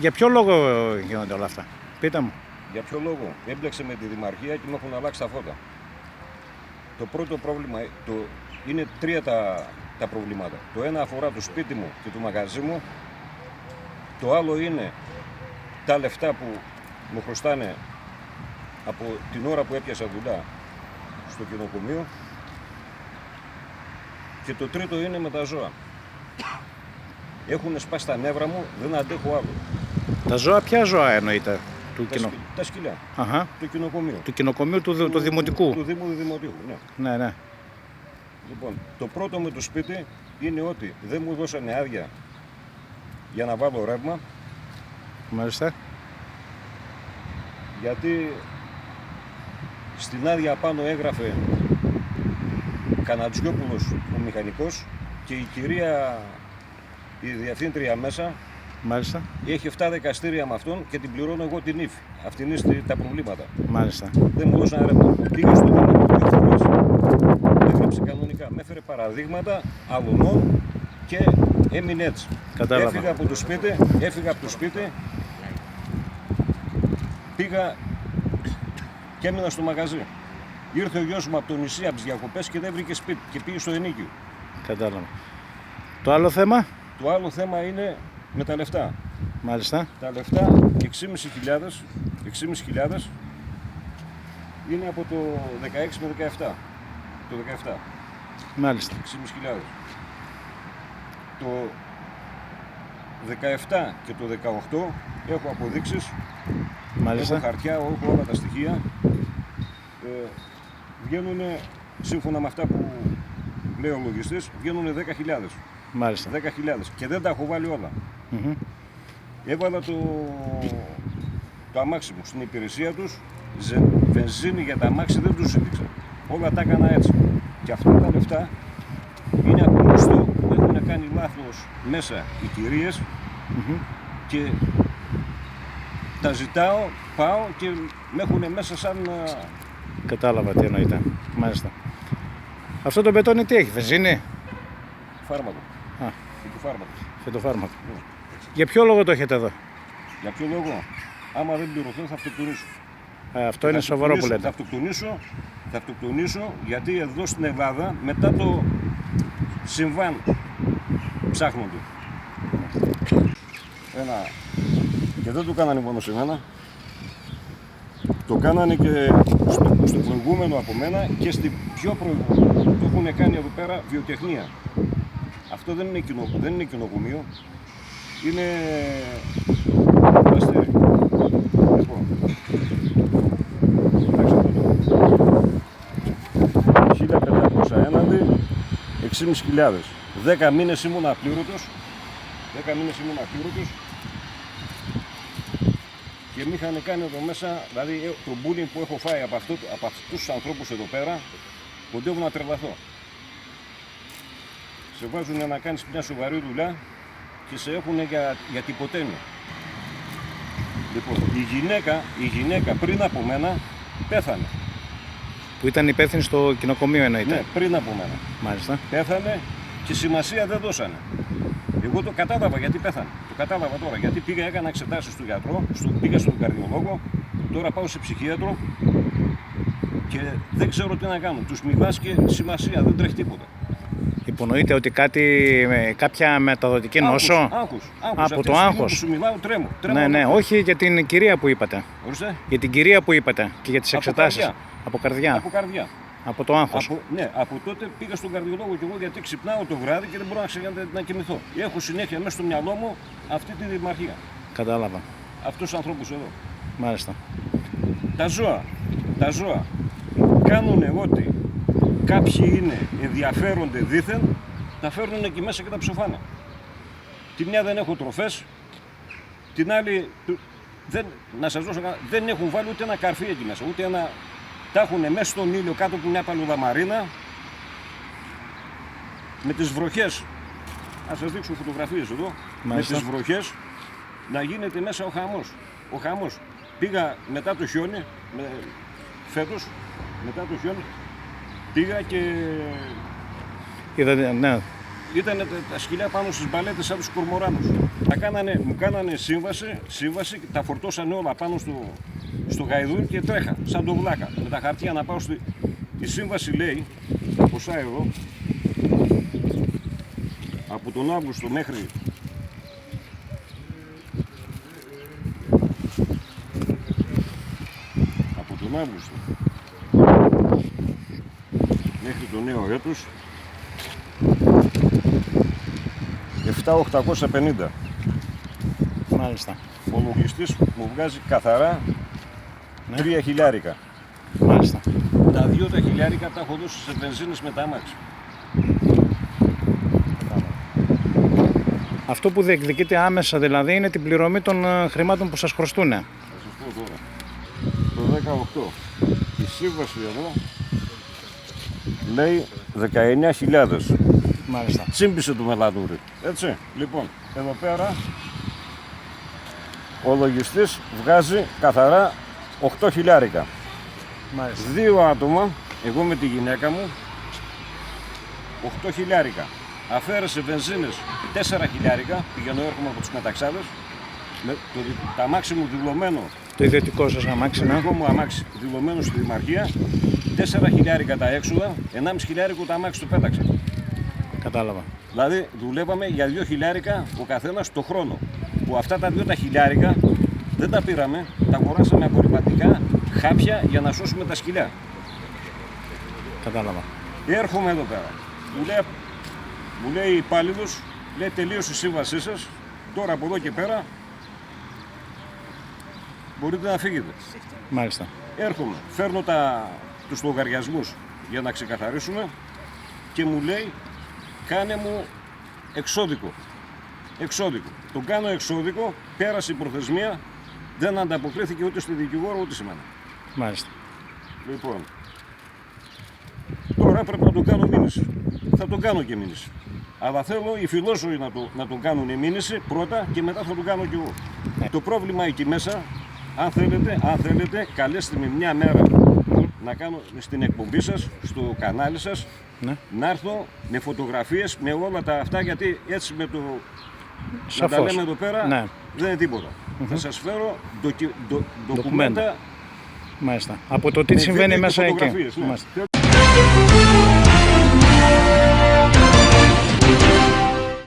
Για ποιο λόγο γίνονται όλα αυτά, πείτε μου. Για ποιο λόγο? Έμπλεξε με τη Δημαρχία και με έχουν αλλάξει τα φώτα. Το πρώτο πρόβλημα είναι τρία τα προβλήματα. Το ένα αφορά το σπίτι μου και το μαγαζί μου. Το άλλο είναι τα λεφτά που μου χρωστάνε από την ώρα που έπιασα δουλειά στο κοινοκομείο. Και το τρίτο είναι με τα ζώα. Έχουν σπάσει τα νεύρα μου, δεν αντέχω άλλο. Τα ζώα, ποια ζώα εννοείται? Τα σκυλιά. Αχα. Του κοινοκομείου. Του κοινοκομείου του Δημοτικού. Του Δήμου Δημοτικού, ναι. Ναι. Λοιπόν, το πρώτο με το σπίτι είναι ότι δεν μου δώσανε άδεια για να βάλω ρεύμα. Μάλιστα. Γιατί στην άδεια πάνω έγραφε Κανατζιόπουλος ο μηχανικός και η κυρία, η διευθύντρια μέσα, Μάλιστα. έχει 7 δικαστήρια με αυτόν και την πληρώνω εγώ την ύφη. Αυτή είναι τα προβλήματα. Μάλιστα. Δεν μου δώσανε ρεύμα. Πήγα στο Δήμο 2 φορές. Έγραψε κανονικά. Με έφερε παραδείγματα αλωνών και έμεινε έτσι. Κατάλαβα. Έφυγα από το σπίτι, πήγα και έμεινα στο μαγαζί. Ήρθε ο γιος μου από το νησί, από τις διακοπές και δεν βρήκε σπίτι και πήγε στο ενοίκιο. Κατάλαβα. Το άλλο θέμα? Το άλλο θέμα είναι με τα λεφτά. Μάλιστα. Τα λεφτά 6.500 είναι από το 16 με 17. Το 17. Μάλιστα. 6.500. Το 17 και το 18 έχω αποδείξεις. Μάλιστα. Έχω χαρτιά, έχω όλα τα στοιχεία. Βγαίνουν, σύμφωνα με αυτά που λέει ο λογιστής, βγαίνουν 10.000. Μάλιστα. 10.000 και δεν τα έχω βάλει όλα. Έβαλα το αμάξι μου στην υπηρεσία τους, βενζίνη για τα αμάξι δεν τους έδειξα. Όλα τα έκανα έτσι. Και αυτά τα λεφτά είναι από γνωστό που έχουν κάνει λάθος μέσα οι κυρίες και τα ζητάω, πάω και με έχουν μέσα σαν... Κατάλαβα τι εννοείται. Μάλιστα. Αυτό το μπετόνι τι έχει, βενζίνη? Φάρμακο. Α. Φυτοφάρμακο. Φυτοφάρμακο. Για ποιο λόγο το έχετε εδώ? Για ποιο λόγο? Άμα δεν πληρωθώ θα αυτοκτονήσω. Αυτό είναι σοβαρό που λέτε. Θα αυτοκτονήσω γιατί εδώ στην Ελλάδα μετά το συμβάν ψάχνονται. Και δεν το κάνανε μόνο σε μένα. Το κάνανε και στο προηγούμενο από μένα και στην πιο προηγούμενο. Το έχουν κάνει εδώ πέρα βιοτεχνία. Αυτό δεν είναι κοινοκομείο. Είναι δικαστήριο. Λοιπόν, εντάξει, 1.500 έναντι, 6.500. 10 μήνες ήμουν απλήρωτος. Και με είχαν κάνει εδώ μέσα, δηλαδή το bullying που έχω φάει από αυτούς τους ανθρώπους εδώ πέρα, κοντεύω να τρελαθώ. Σε βάζουν να κάνεις μια σοβαρή δουλειά και σε έχουν για τυποτένιο. Λοιπόν, η γυναίκα πριν από μένα πέθανε. Που ήταν υπεύθυνη στο κοινοκομείο εννοείται? Ναι, πριν από μένα. Μάλιστα. Πέθανε και σημασία δεν δώσανε. Εγώ το κατάλαβα γιατί πέθανε. Το κατάλαβα τώρα γιατί έκανα εξετάσεις στο γιατρό, πήγα στον καρδιολόγο, τώρα πάω σε ψυχίατρο και δεν ξέρω τι να κάνω. Τους μιλάς και σημασία, δεν τρέχει τίποτα. Υπονοείται ότι κάποια μεταδοτική νόσο? Άγχος. Από το άγχος. Που σου μιλάω τρέμω. Ναι, όχι για την κυρία που είπατε. Ορίστε. Για την κυρία που είπατε και για τις εξετάσεις. Από καρδιά. Από το άγχος. Από τότε πήγα στον καρδιολόγο και εγώ γιατί ξυπνάω το βράδυ και δεν μπορώ να κοιμηθώ. Έχω συνέχεια μέσα στο μυαλό μου αυτή τη δημαρχία. Κατάλαβα. Αυτούς τους ανθρώπους εδώ. Μάλιστα. Τα ζώα κάνουν ότι κάποιοι ενδιαφέρονται δήθεν, τα φέρνουν εκεί μέσα και τα ψοφάνε. Τη μια δεν έχω τροφές, την άλλη δεν έχουν βάλει ούτε ένα καρφί εκεί μέσα, ούτε ένα... Τα έχουν μέσα στον ήλιο κάτω από μια παλουδαμαρίνα με τις βροχές. Ας σας δείξω φωτογραφίες εδώ. Μάλιστα. Με τις βροχές να γίνεται μέσα ο χαμός. Πήγα μετά το χιόνι, φέτος, μετά το χιόνι, πήγα και είδατε, ναι. Ήταν τα σκυλιά πάνω στις μπαλέτες σαν τους κορμοράνους. Μου κάνανε σύμβαση, τα φορτώσανε όλα πάνω στο γαϊδούρ και τρέχα, σαν τον βλάκα. Με τα χαρτιά να πάω Η σύμβαση λέει, τα ποσά εδώ, από τον Αύγουστο μέχρι το νέο έτος 7.850. Μάλιστα. Ο λογιστής μου βγάζει καθαρά 3 χιλιάρικα. Μάλιστα. Τα 2 τα χιλιάρικα τα έχω δώσει σε βενζίνες με τα αμάξι. Αυτό που διεκδικείται άμεσα δηλαδή είναι την πληρωμή των χρημάτων που σας χρωστούν. Θα σας πω τώρα. Το 18. Η σύμβαση εδώ λέει 19.000. Μάλιστα. Τσίμπησε το μελαδούρι. Έτσι. Λοιπόν, εδώ πέρα ο λογιστής βγάζει καθαρά 8 χιλιάρικα. Μάλιστα. 2 άτομα, εγώ με τη γυναίκα μου, 8 χιλιάρικα. Αφαίρεσε βενζίνες 4 χιλιάρικα, πηγαίνω έρχομαι από τους μεταξάδες, με το αμάξι μου δηλωμένο, Το ιδιωτικό σας αμάξι, το ναι. δικό μου αμάξι δηλωμένο στη Δημαρχία, 4 χιλιάρικα τα έξοδα, 1,5 χιλιάρικο το αμάξι το πέταξα. Κατάλαβα. Δηλαδή δουλεύαμε για 2 χιλιάρικα ο καθένας το χρόνο. Που αυτά τα 2 τα χιλιάρικα δεν τα πήραμε, τα αγοράσαμε απορριπαντικά χάπια για να σώσουμε τα σκυλιά. Κατάλαβα. Έρχομαι εδώ πέρα. Μου λέει η υπάλληλος, λέει τελείωσε η σύμβασή σας, τώρα από εδώ και πέρα μπορείτε να φύγετε. Μάλιστα. Έρχομαι, φέρνω τους λογαριασμούς για να ξεκαθαρίσουμε και μου λέει κάνε μου εξώδικο. Εξώδικο. Τον κάνω εξώδικο, πέρασε η προθεσμία, δεν ανταποκρίθηκε ούτε στη δικηγόρο ούτε σε μένα. Μάλιστα. Λοιπόν, τώρα πρέπει να τον κάνω μήνυση. Θα τον κάνω και μήνυση. Αλλά θέλω οι φιλόσοφοι να τον κάνουν μήνυση πρώτα και μετά θα τον κάνω κι εγώ. Ναι. Το πρόβλημα εκεί μέσα, αν θέλετε, καλέστε με μια μέρα να κάνω στην εκπομπή σας, στο κανάλι σας, Ναι. να έρθω με φωτογραφίες, με όλα τα αυτά, γιατί έτσι με το να Σαφώς. τα λέμε εδώ πέρα Ναι. δεν είναι τίποτα. Θα σας φέρω ντοκουμέντα Μάλιστα. Από το τι με συμβαίνει βίντεο και μέσα εκεί. φωτογραφίες, ναι. Μάλιστα. Θέλω